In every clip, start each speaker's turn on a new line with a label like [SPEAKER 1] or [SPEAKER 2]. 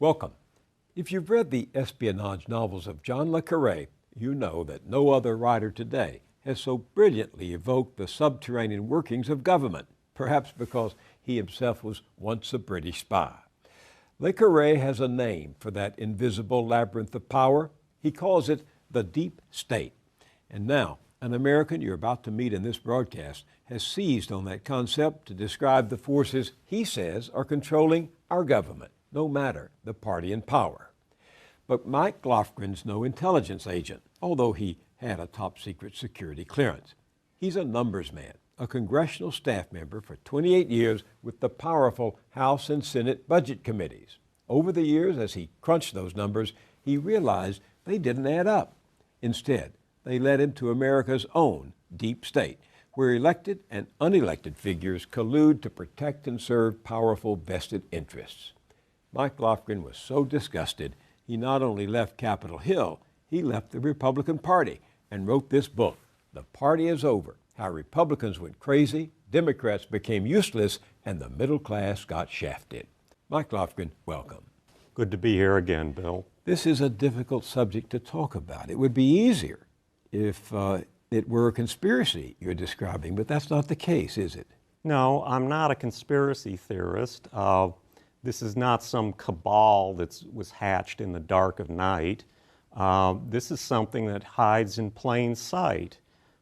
[SPEAKER 1] Welcome. If you've read the espionage novels of John le Carré, you know that no other writer today has so brilliantly evoked the subterranean workings of government, perhaps because he himself was once a British spy. Le Carré has a name for that invisible labyrinth of power. He calls it the deep state. And now, an American you're about to meet in this broadcast has seized on that concept to describe the forces he says are controlling our government, no matter the party in power. But Mike Lofgren's no intelligence agent, although he had a top-secret security clearance. He's a numbers man, a congressional staff member for 28 years with the powerful House and Senate budget committees. Over the years, as he crunched those numbers, he realized they didn't add up. Instead, they led him to America's own deep state, where elected and unelected figures collude to protect and serve powerful vested interests. Mike Lofgren was so disgusted, he not only left Capitol Hill, he left the Republican Party and wrote this book, The Party is Over: How Republicans Went Crazy, Democrats Became Useless, and the Middle Class Got Shafted. Mike Lofgren, welcome.
[SPEAKER 2] Good to be here again, Bill.
[SPEAKER 1] This is a difficult subject to talk about. It would be easier if it were a conspiracy you're describing, but that's not the case, is it?
[SPEAKER 2] No, I'm not a conspiracy theorist. This is not some cabal that was hatched in the dark of night. This is something that hides in plain sight.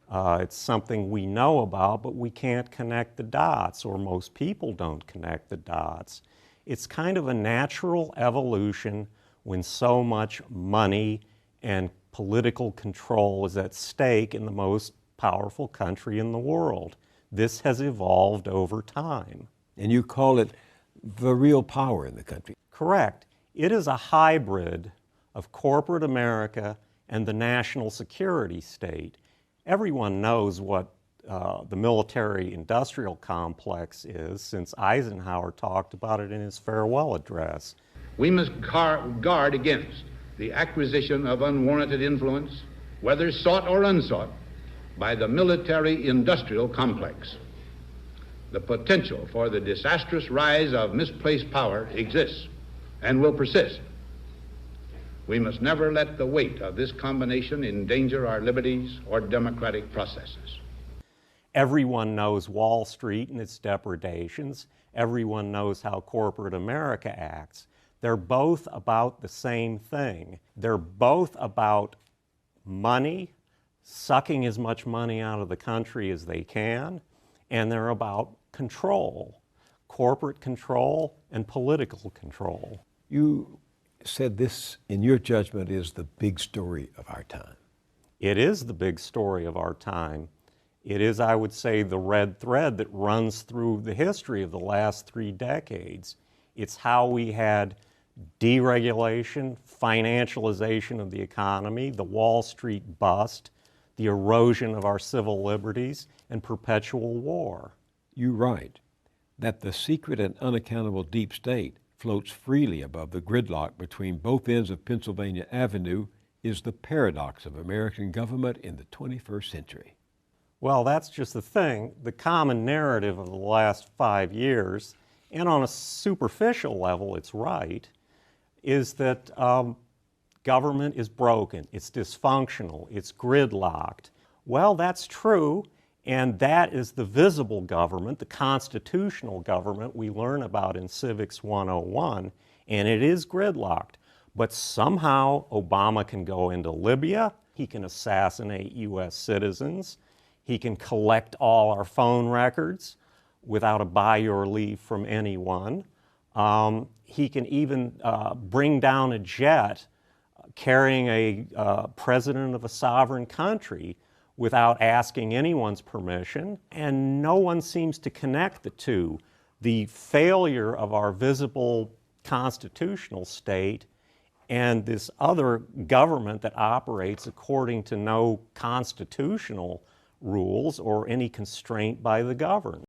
[SPEAKER 2] It's something we know about, but we can't connect the dots, or most people don't connect the dots. It's kind of a natural evolution when so much money and political control is at stake in the most powerful country in the world. This has evolved over time.
[SPEAKER 1] And you call it the real power in the country.
[SPEAKER 2] Correct. It is a hybrid of corporate America and the national security state. Everyone knows what the military-industrial complex is, since Eisenhower talked about it in his farewell address.
[SPEAKER 3] We must guard against the acquisition of unwarranted influence, whether sought or unsought, by the military-industrial complex. The potential for the disastrous rise of misplaced power exists and will persist. We must never let the weight of this combination endanger our liberties or democratic processes.
[SPEAKER 2] Everyone knows Wall Street and its depredations. Everyone knows how corporate America acts. They're both about the same thing. They're both about money, sucking as much money out of the country as they can, and they're about control, corporate control and political control.
[SPEAKER 1] You said this, in your judgment, is the big story of our time.
[SPEAKER 2] It is the big story of our time. It is, I would say, the red thread that runs through the history of the last 3 decades. It's how we had deregulation, financialization of the economy, the Wall Street bust, the erosion of our civil liberties, and perpetual war.
[SPEAKER 1] You write that the secret and unaccountable deep state floats freely above the gridlock between both ends of Pennsylvania Avenue is the paradox of American government in the 21st century.
[SPEAKER 2] Well, that's just the thing. The common narrative of the last 5 years, and on a superficial level it's right, is that government is broken, it's dysfunctional, it's gridlocked. Well, that's true, and that is the visible government, the constitutional government we learn about in Civics 101, and it is gridlocked. But somehow Obama can go into Libya, he can assassinate U.S. citizens, he can collect all our phone records without a by your leave from anyone. He can even bring down a jet carrying a president of a sovereign country without asking anyone's permission, and no one seems to connect the two. The failure of our visible constitutional state and this other government that operates according to no constitutional rules or any constraint by the governed.